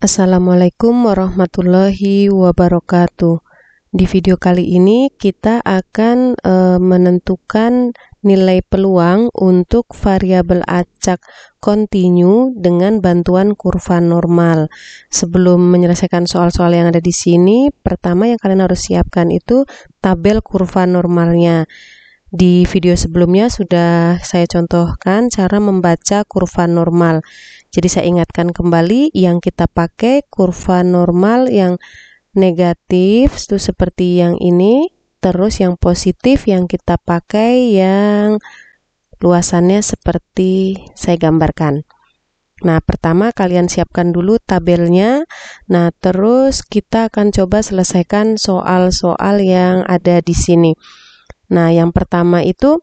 Assalamualaikum warahmatullahi wabarakatuh. Di video kali ini kita akan menentukan nilai peluang untuk variabel acak kontinu dengan bantuan kurva normal. Sebelum menyelesaikan soal-soal yang ada di sini, pertama yang kalian harus siapkan itu tabel kurva normalnya. Di video sebelumnya sudah saya contohkan cara membaca kurva normal. Jadi saya ingatkan kembali, yang kita pakai kurva normal yang negatif itu seperti yang ini, terus yang positif yang kita pakai yang luasannya seperti saya gambarkan. Nah, pertama kalian siapkan dulu tabelnya. Nah, terus kita akan coba selesaikan soal-soal yang ada di sini. Nah, yang pertama itu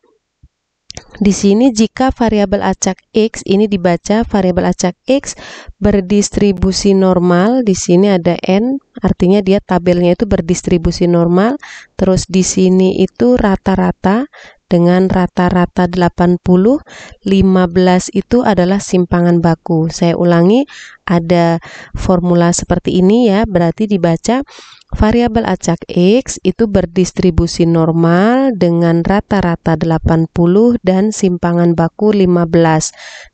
di sini jika variabel acak X ini dibaca variabel acak X berdistribusi normal, di sini ada N, artinya dia tabelnya itu berdistribusi normal. Terus di sini itu rata-rata dengan rata-rata 80, 15 itu adalah simpangan baku. Saya ulangi, ada formula seperti ini ya, berarti dibaca variabel acak X itu berdistribusi normal dengan rata-rata 80 dan simpangan baku 15.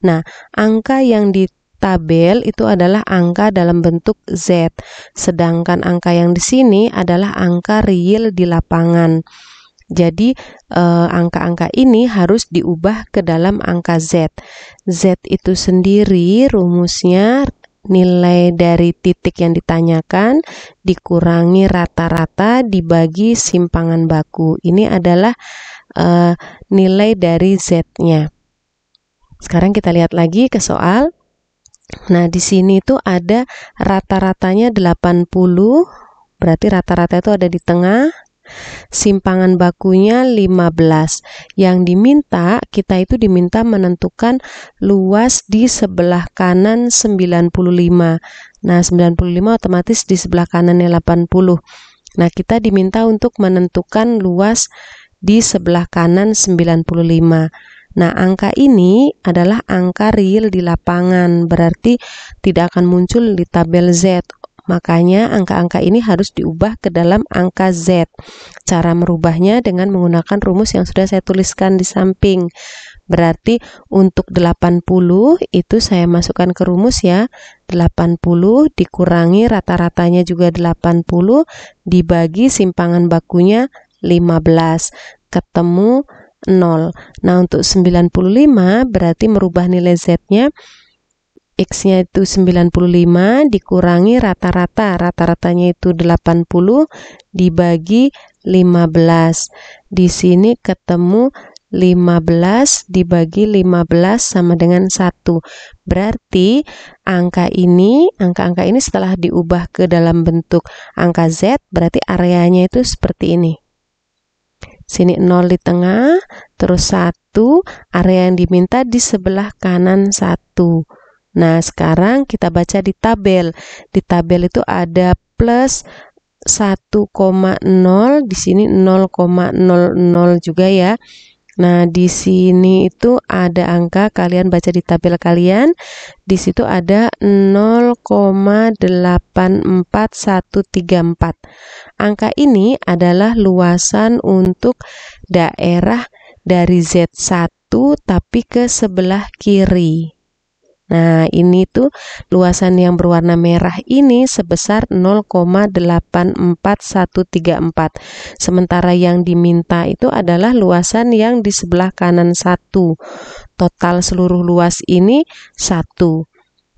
Nah, angka yang di tabel itu adalah angka dalam bentuk Z, sedangkan angka yang di sini adalah angka real di lapangan. Jadi angka-angka ini harus diubah ke dalam angka Z. Z itu sendiri rumusnya nilai dari titik yang ditanyakan dikurangi rata-rata dibagi simpangan baku. Ini adalah nilai dari Z-nya. Sekarang kita lihat lagi ke soal. Nah, di sini itu ada rata-ratanya 80, berarti rata-rata itu ada di tengah. Simpangan bakunya 15. Yang diminta, kita itu diminta menentukan luas di sebelah kanan 95. Nah, 95 otomatis di sebelah kanannya 80. Nah, kita diminta untuk menentukan luas di sebelah kanan 95. Nah, angka ini adalah angka real di lapangan, berarti tidak akan muncul di tabel Z. Makanya angka-angka ini harus diubah ke dalam angka Z. Cara merubahnya dengan menggunakan rumus yang sudah saya tuliskan di samping. Berarti untuk 80 itu saya masukkan ke rumus ya. 80 dikurangi rata-ratanya juga 80 dibagi simpangan bakunya 15. Ketemu 0. Nah, untuk 95 berarti merubah nilai Z-nya. X-nya itu 95 dikurangi rata-rata, rata-ratanya itu 80 dibagi 15. Di sini ketemu 15 dibagi 15 sama dengan 1. Berarti angka ini setelah diubah ke dalam bentuk angka Z, berarti areanya itu seperti ini. Sini 0 di tengah, terus 1, area yang diminta di sebelah kanan 1. Nah, sekarang kita baca di tabel. Di tabel itu ada plus 1,0, di sini 0,00 juga ya. Nah, di sini itu ada angka, kalian baca di tabel kalian. Di situ ada 0,84134. Angka ini adalah luasan untuk daerah dari Z1 tapi ke sebelah kiri. Nah, ini tuh luasan yang berwarna merah ini sebesar 0,84134. Sementara yang diminta itu adalah luasan yang di sebelah kanan 1. Total seluruh luas ini 1.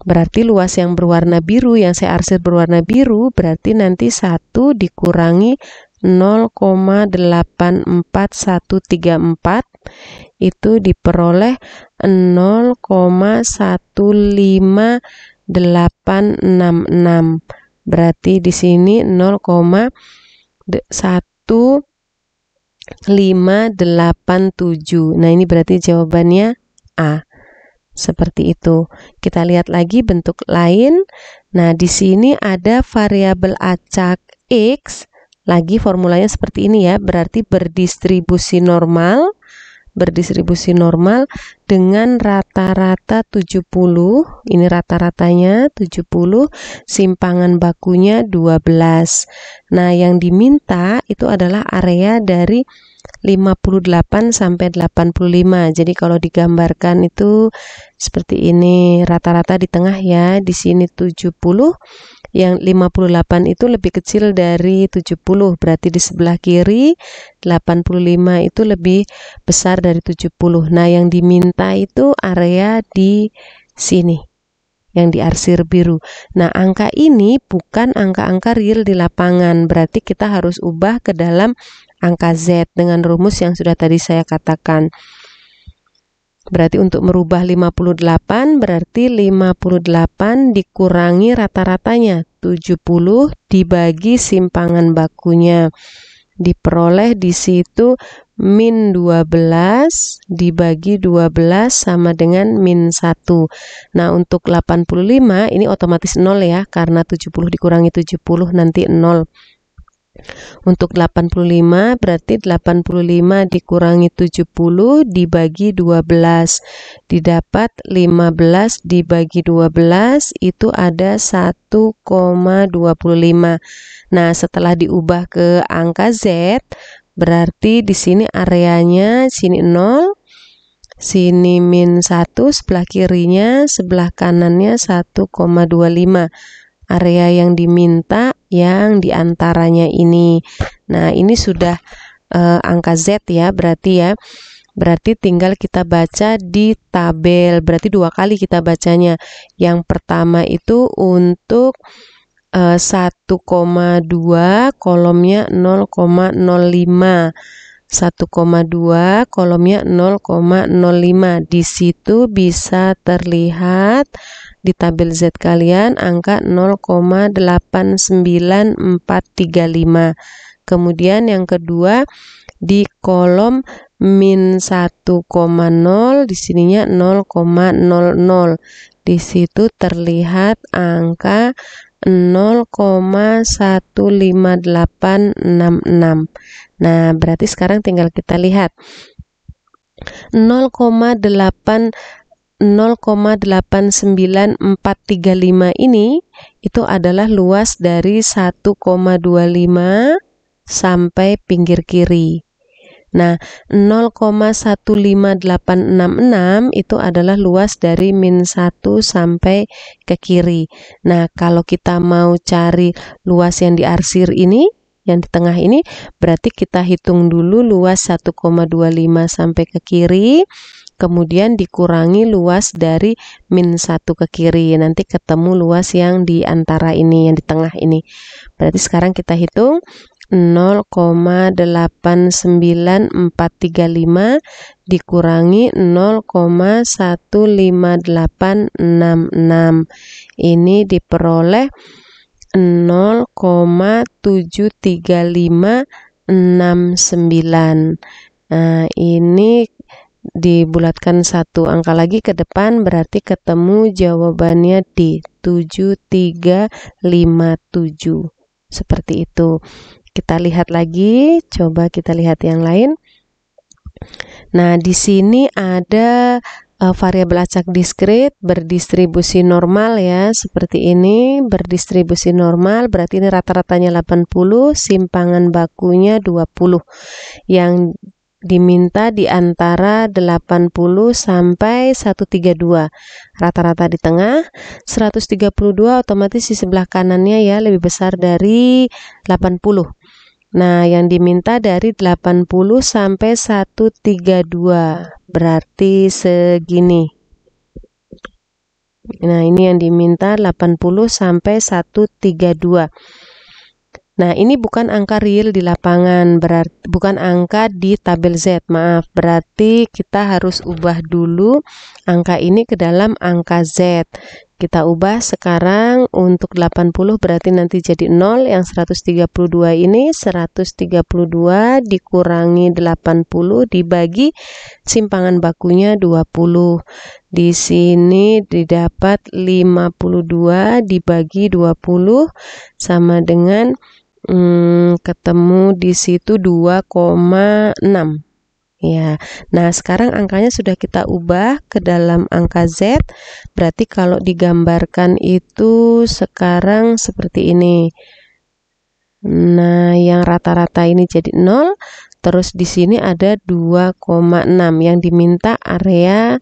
Berarti luas yang berwarna biru, yang saya arsir berwarna biru, berarti nanti 1 dikurangi 0,84134 itu diperoleh 0,15866. Berarti di sini 0,1587. Nah, ini berarti jawabannya A. Seperti itu. Kita lihat lagi bentuk lain. Nah, di sini ada variabel acak X. Lagi formulanya seperti ini ya, berarti berdistribusi normal. berdistribusi normal dengan rata-rata 70, ini rata-ratanya 70, simpangan bakunya 12. Nah, yang diminta itu adalah area dari 58 sampai 85. Jadi kalau digambarkan itu seperti ini, rata-rata di tengah ya, di sini 70, yang 58 itu lebih kecil dari 70, berarti di sebelah kiri 85 itu lebih besar dari 70. Nah, yang diminta itu area di sini, yang diarsir biru. Nah, angka ini bukan angka-angka real di lapangan, berarti kita harus ubah ke dalam angka Z dengan rumus yang sudah tadi saya katakan. Berarti untuk merubah 58, berarti 58 dikurangi rata-ratanya 70 dibagi simpangan bakunya. Diperoleh di situ min 12 dibagi 12 sama dengan min 1. Nah, untuk 85 ini otomatis 0 ya, karena 70 dikurangi 70 nanti 0. Untuk 85 berarti 85 dikurangi 70 dibagi 12, didapat 15 dibagi 12 itu ada 1,25. Nah, setelah diubah ke angka Z, berarti di sini areanya sini 0, sini min 1, sebelah kirinya, sebelah kanannya 1,25. Area yang diminta yang diantaranya ini. Nah, ini sudah angka Z ya, berarti ya. Berarti tinggal kita baca di tabel. Berarti 2 kali kita bacanya. Yang pertama itu untuk 1,2 kolomnya 0,05. 1,2 kolomnya 0,05. Di situ bisa terlihat di tabel Z kalian angka 0,89435. Kemudian yang kedua di kolom min 1,0, di sininya 0,00. Di situ terlihat angka 0,15866. Nah, berarti sekarang tinggal kita lihat 0,89435 ini itu adalah luas dari 1,25 sampai pinggir kiri. Nah, 0,15866 itu adalah luas dari min 1 sampai ke kiri. Nah, kalau kita mau cari luas yang diarsir ini, yang di tengah ini, berarti kita hitung dulu luas 1,25 sampai ke kiri, kemudian dikurangi luas dari min 1 ke kiri. Nanti ketemu luas yang di antara ini, yang di tengah ini. Berarti sekarang kita hitung 0,89435 dikurangi 0,15866. Ini diperoleh 0,73569. Nah, ini dibulatkan satu angka lagi ke depan, berarti ketemu jawabannya di 7357. Seperti itu. Kita lihat lagi, coba kita lihat yang lain. Nah, di sini ada variabel acak diskrit berdistribusi normal ya, seperti ini, berdistribusi normal, berarti ini rata-ratanya 80, simpangan bakunya 20. Yang diminta di antara 80 sampai 132. Rata-rata di tengah. 132 otomatis di sebelah kanannya ya lebih besar dari 80. Nah, yang diminta dari 80 sampai 132. Berarti segini. Nah, ini yang diminta 80 sampai 132. Nah, ini bukan angka real di lapangan, berarti bukan angka di tabel Z, maaf. Berarti kita harus ubah dulu angka ini ke dalam angka Z. Kita ubah sekarang untuk 80 berarti nanti jadi 0, yang 132 ini 132 dikurangi 80 dibagi simpangan bakunya 20. Di sini didapat 52 dibagi 20 sama dengan ketemu di situ 2,6. Ya, nah sekarang angkanya sudah kita ubah ke dalam angka Z. Berarti kalau digambarkan itu sekarang seperti ini. Nah, yang rata-rata ini jadi 0. Terus di sini ada 2,6 yang diminta area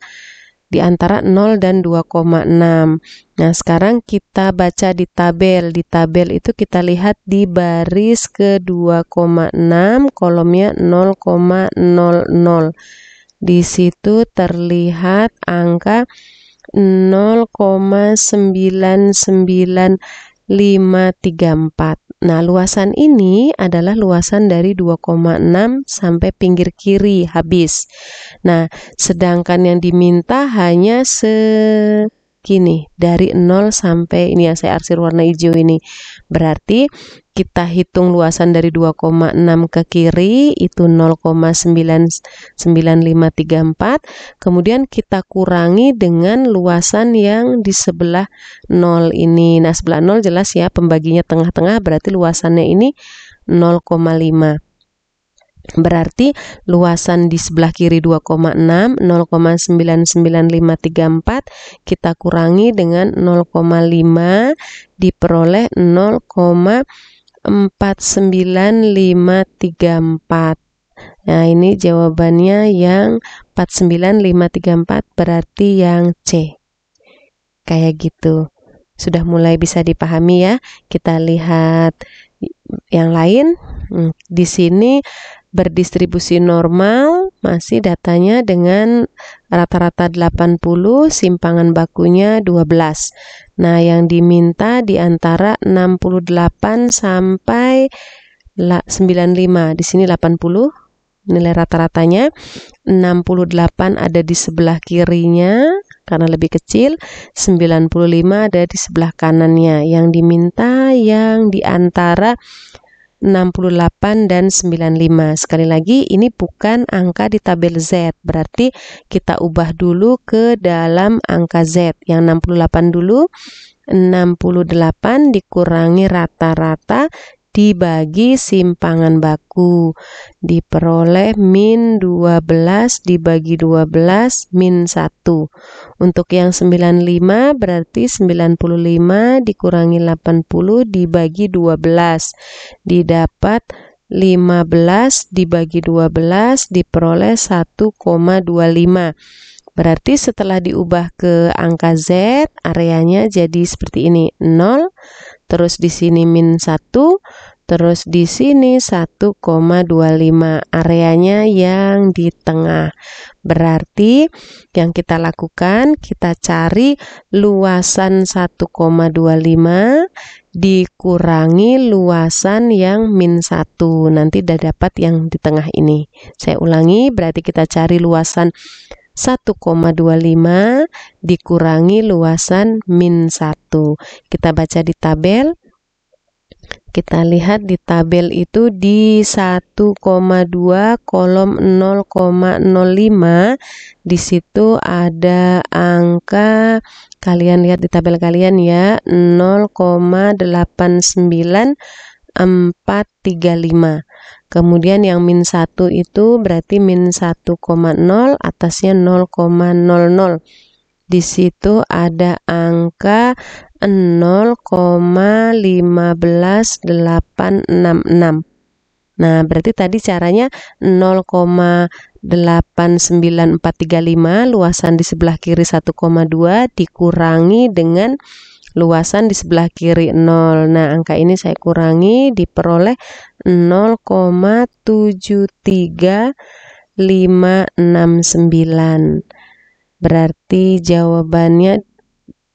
di antara 0 dan 2,6. Nah, sekarang kita baca di tabel. Di tabel itu kita lihat di baris ke 2,6, kolomnya 0,00. Di situ terlihat angka 0,99534. Nah, luasan ini adalah luasan dari 2,6 sampai pinggir kiri habis. Nah, sedangkan yang diminta hanya segini, dari 0 sampai ini yang saya arsir warna hijau ini. Berarti kita hitung luasan dari 2,6 ke kiri itu 0,99534. Kemudian kita kurangi dengan luasan yang di sebelah 0 ini. Nah, sebelah 0 jelas ya, pembaginya tengah-tengah, berarti luasannya ini 0,5. Berarti luasan di sebelah kiri 2,6, 0,99534 kita kurangi dengan 0,5 diperoleh 0,49534. Nah, ini jawabannya yang 49534, berarti yang C. Kayak gitu. Sudah mulai bisa dipahami ya. Kita lihat yang lain. Di sini berdistribusi normal, masih datanya dengan rata-rata 80, simpangan bakunya 12. Nah, yang diminta di antara 68 sampai 95. Di sini 80 nilai rata-ratanya, 68 ada di sebelah kirinya karena lebih kecil, 95 ada di sebelah kanannya. Yang diminta yang di antara 68 dan 95. Sekali lagi, ini bukan angka di tabel Z. Berarti kita ubah dulu ke dalam angka Z. Yang 68 dulu. 68 dikurangi rata-rata dibagi simpangan baku. Diperoleh min 12 dibagi 12 min 1. Untuk yang 95 berarti 95 dikurangi 80 dibagi 12. Didapat 15 dibagi 12 diperoleh 1,25. Berarti setelah diubah ke angka Z, areanya jadi seperti ini, 0, terus di sini min 1, terus di sini 1,25. Areanya yang di tengah. Berarti yang kita lakukan, kita cari luasan 1,25 dikurangi luasan yang min 1. Nanti udah dapat yang di tengah ini. Saya ulangi, berarti kita cari luasan 1,25 dikurangi luasan min 1. Kita baca di tabel. Kita lihat di tabel itu di 1,2 kolom 0,05. Di situ ada angka, kalian lihat di tabel kalian ya, 0,89435. Kemudian yang min 1 itu berarti min 1,0, atasnya 0,00. Di situ ada angka 0,15866. Nah, berarti tadi caranya 0,89435, luasan di sebelah kiri 1,2 dikurangi dengan luasan di sebelah kiri 0. Nah, angka ini saya kurangi diperoleh 0,73569. Berarti jawabannya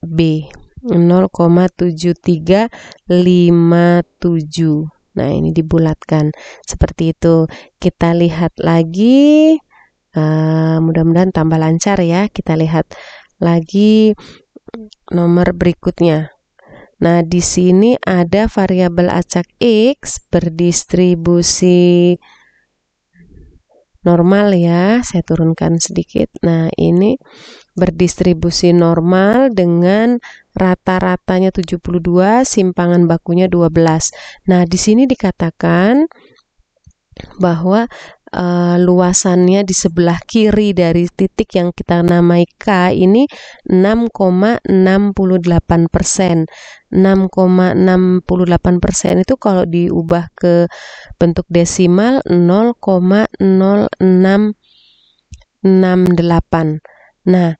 B, 0,7357. Nah, ini dibulatkan seperti itu. Kita lihat lagi, mudah-mudahan tambah lancar ya. Kita lihat lagi nomor berikutnya. Nah, di sini ada variabel acak X berdistribusi normal ya, saya turunkan sedikit. Nah, ini berdistribusi normal dengan rata-ratanya 72, simpangan bakunya 12. Nah, di sini dikatakan bahwa luasannya di sebelah kiri dari titik yang kita namai K ini 6,68%. 6,68% itu kalau diubah ke bentuk desimal 0,0668. Nah,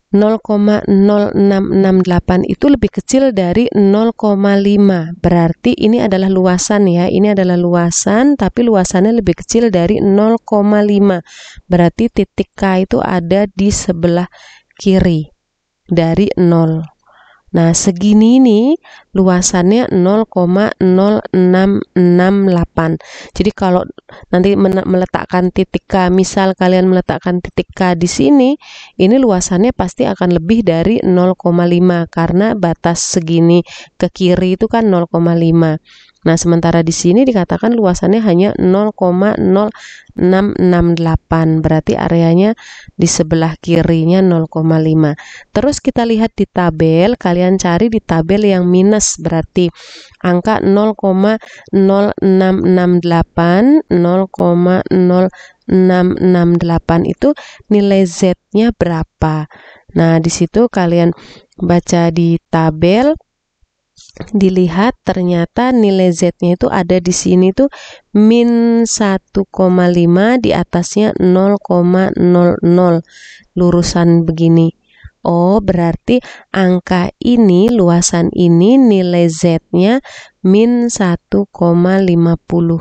0,0668 itu lebih kecil dari 0,5. Berarti ini adalah luasan ya. Ini adalah luasan, tapi luasannya lebih kecil dari 0,5. Berarti titik K itu ada di sebelah kiri dari 0. Nah, segini nih luasannya 0,0668. Jadi kalau nanti meletakkan titik K, misal kalian meletakkan titik K di sini, ini luasannya pasti akan lebih dari 0,5 karena batas segini ke kiri itu kan 0,5. Nah, sementara di sini dikatakan luasannya hanya 0,0668. Berarti areanya di sebelah kirinya 0,5. Terus kita lihat di tabel, kalian cari di tabel yang minus, berarti angka 0,0668, 0,0668 itu nilai Z-nya berapa? Nah, di situ kalian baca di tabel, dilihat ternyata nilai Z-nya itu ada di sini tuh min 1,5, di atasnya 0,00 lurusan begini. Oh, berarti angka ini, luasan ini nilai Z-nya min 1,50.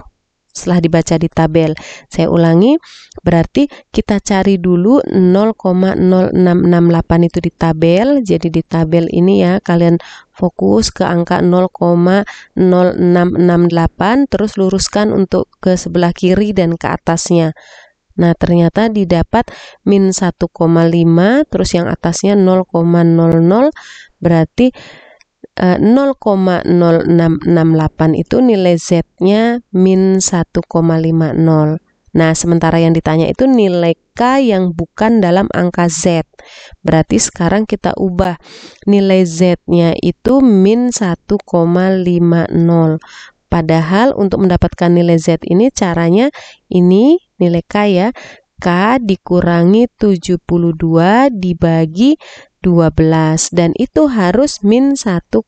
Setelah dibaca di tabel, saya ulangi, berarti kita cari dulu 0,0668 itu di tabel. Jadi di tabel ini ya, kalian fokus ke angka 0,0668, terus luruskan untuk ke sebelah kiri dan ke atasnya. Nah, ternyata didapat min 1,5, terus yang atasnya 0,00, berarti 0,0668 itu nilai Z-nya min 1,50. Nah, sementara yang ditanya itu nilai K yang bukan dalam angka Z. Berarti sekarang kita ubah nilai Z-nya itu min 1,50. Padahal untuk mendapatkan nilai Z ini caranya ini nilai K ya. K dikurangi 72 dibagi 12 dan itu harus min 1,50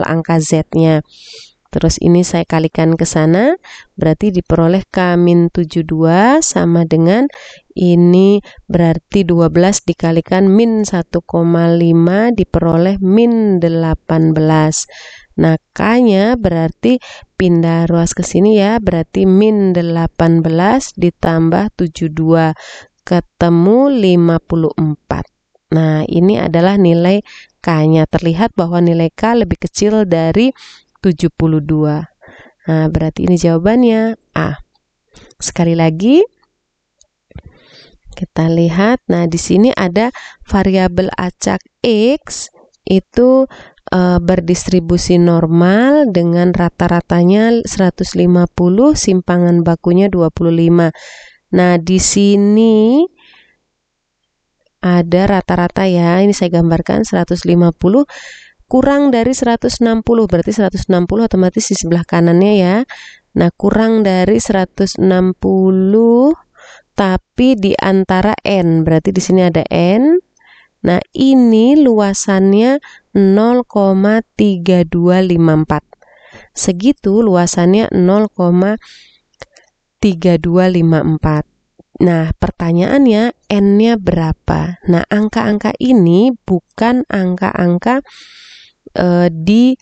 angka Z-nya. Terus ini saya kalikan ke sana, berarti diperoleh K min 72 sama dengan ini, berarti 12 dikalikan min 1,5 diperoleh min 18. Nah, K-nya berarti pindah ruas ke sini ya, berarti min 18 ditambah 72 ketemu 54. Nah, ini adalah nilai K-nya. Terlihat bahwa nilai K lebih kecil dari 72. Nah, berarti ini jawabannya A. Sekali lagi, kita lihat. Nah, di sini ada variabel acak X itu berdistribusi normal dengan rata-ratanya 150, simpangan bakunya 25. Nah, di sini ada rata-rata ya, ini saya gambarkan 150 kurang dari 160, berarti 160 otomatis di sebelah kanannya ya. Nah, kurang dari 160 tapi di antara N, berarti di sini ada N. Nah, ini luasannya 0,3254. Segitu luasannya 0,3254. Nah, pertanyaannya N-nya berapa? Nah, angka-angka ini bukan angka-angka di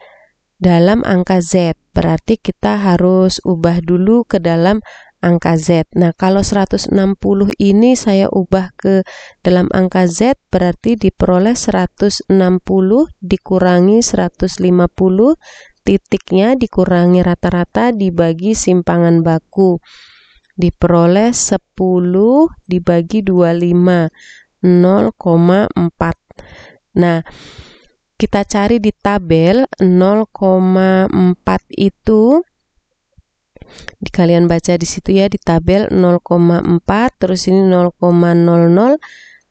dalam angka Z. Berarti kita harus ubah dulu ke dalam angka Z. Nah, kalau 160 ini saya ubah ke dalam angka Z, berarti diperoleh 160 dikurangi 150, titiknya dikurangi rata-rata dibagi simpangan baku. Diperoleh 10 dibagi 25, 0,4. Nah, kita cari di tabel 0,4 itu, kalian baca di situ ya, di tabel 0,4, terus ini 0,00.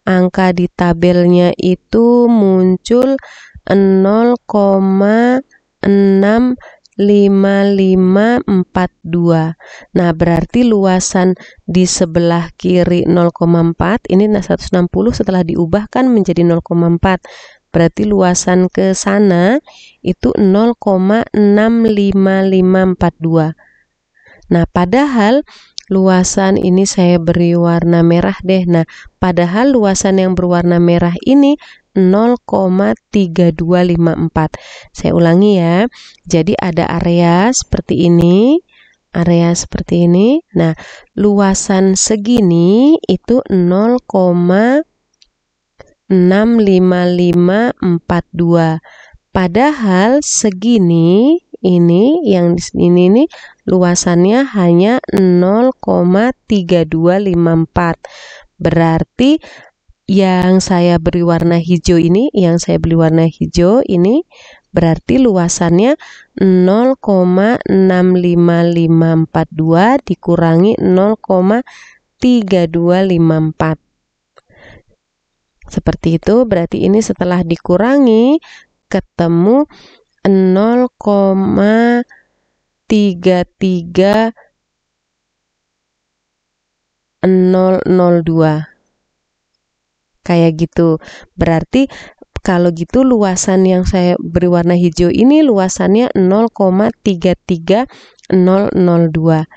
Angka di tabelnya itu muncul 0,6 5542. Nah, berarti luasan di sebelah kiri 0,4, ini 160 setelah diubahkan menjadi 0,4. Berarti luasan ke sana itu 0,65542. Nah, padahal luasan ini saya beri warna merah deh. Nah, padahal luasan yang berwarna merah ini 0,3254. Saya ulangi ya. Jadi ada area seperti ini, area seperti ini. Nah, luasan segini itu 0,65542. Padahal segini ini yang di sini nih luasannya hanya 0,3254. Berarti yang saya beri warna hijau ini, berarti luasannya 0,65542 dikurangi 0,3254. Seperti itu, berarti ini setelah dikurangi ketemu 0,33002. Kayak gitu. Berarti kalau gitu luasan yang saya beri warna hijau ini luasannya 0,33002.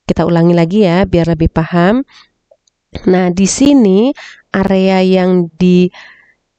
Kita ulangi lagi ya biar lebih paham. Nah, di sini area yang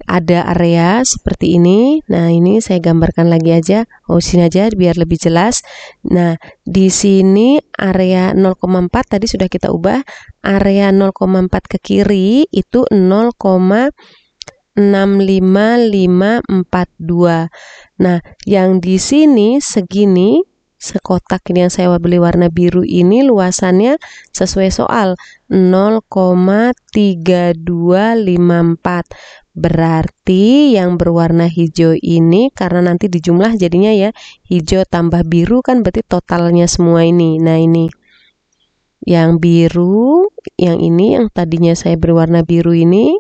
ada area seperti ini. Nah, ini saya gambarkan lagi aja. Sini aja biar lebih jelas. Nah, di sini area 0,4 tadi sudah kita ubah. Area 0,4 ke kiri itu 0,65542. Nah, yang di sini segini, sekotak ini yang saya beli warna biru ini luasannya sesuai soal 0,3254. Berarti yang berwarna hijau ini karena nanti dijumlah jadinya ya hijau tambah biru kan berarti totalnya semua ini. Nah, ini yang biru, yang ini yang tadinya saya berwarna biru ini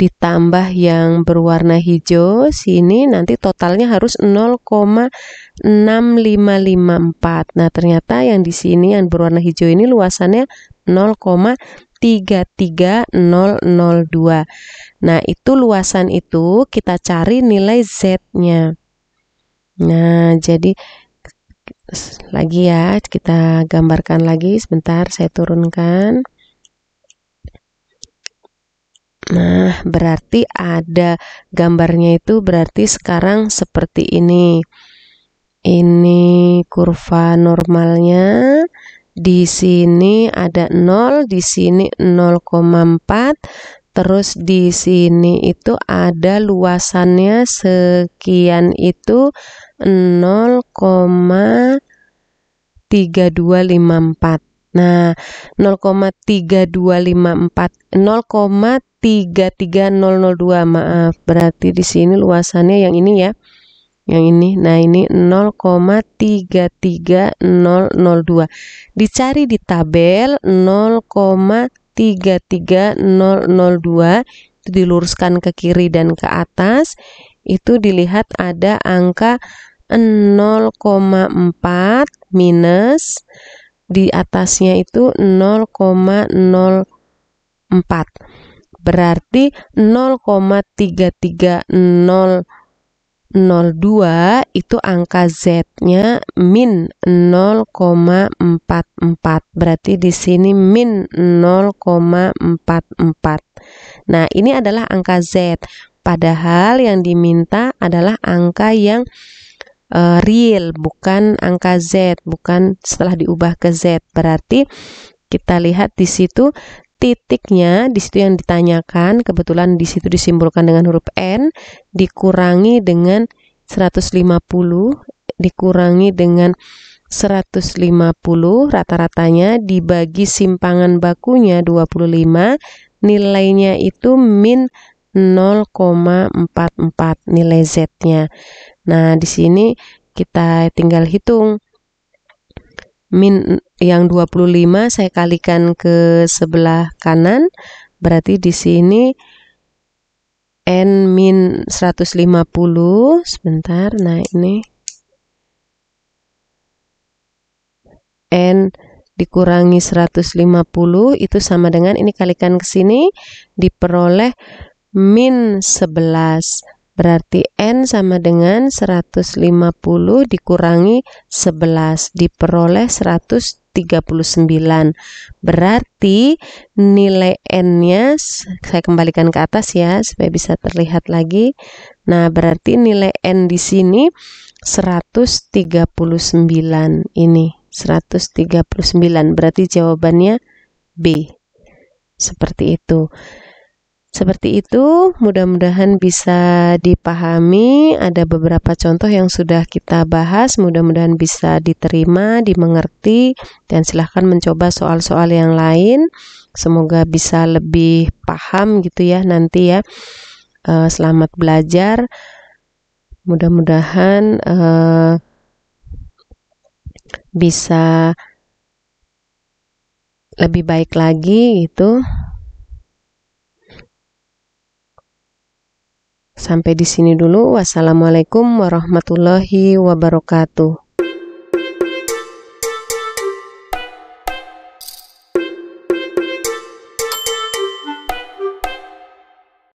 ditambah yang berwarna hijau sini nanti totalnya harus 0,6554. Nah, ternyata yang di sini yang berwarna hijau ini luasannya 0,33002. Nah, itu luasan itu kita cari nilai Z-nya. Nah, jadi lagi ya, kita gambarkan lagi sebentar, saya turunkan. Nah, berarti ada gambarnya itu berarti sekarang seperti ini. Ini kurva normalnya. Di sini ada 0, di sini 0,4. Terus di sini itu ada luasannya sekian itu 0,3254. Nah, 0,33002, maaf. Berarti di sini luasannya yang ini ya. Yang ini. Nah, ini 0,33002. Dicari di tabel 0,33002 itu diluruskan ke kiri dan ke atas. Itu dilihat ada angka 0,4 minus di atasnya itu 0,04. Berarti 0,33002 itu angka Z-nya min 0,44. Berarti di sini min 0,44. Nah, ini adalah angka Z. Padahal yang diminta adalah angka yang real, bukan angka Z, bukan setelah diubah ke Z. Berarti kita lihat di situ titiknya, di situ yang ditanyakan, kebetulan di situ disimbolkan dengan huruf N, dikurangi dengan 150, dikurangi dengan 150, rata-ratanya dibagi simpangan bakunya 25, nilainya itu min 0,44 nilai Z-nya. Nah, di sini kita tinggal hitung. Min yang 25 saya kalikan ke sebelah kanan, berarti di sini N min 150. Sebentar, nah ini N dikurangi 150 itu sama dengan, ini kalikan ke sini, diperoleh min 11. Berarti N sama dengan 150 dikurangi 11, diperoleh 139. Berarti nilai N-nya, saya kembalikan ke atas ya, supaya bisa terlihat lagi. Nah, berarti nilai N di sini 139 ini. 139, berarti jawabannya B. Seperti itu. Mudah-mudahan bisa dipahami. Ada beberapa contoh yang sudah kita bahas, mudah-mudahan bisa diterima, dimengerti, dan silahkan mencoba soal-soal yang lain. Semoga bisa lebih paham gitu ya nanti ya. Selamat belajar. Mudah-mudahan bisa lebih baik lagi gitu. Sampai di sini dulu. Wassalamualaikum warahmatullahi wabarakatuh.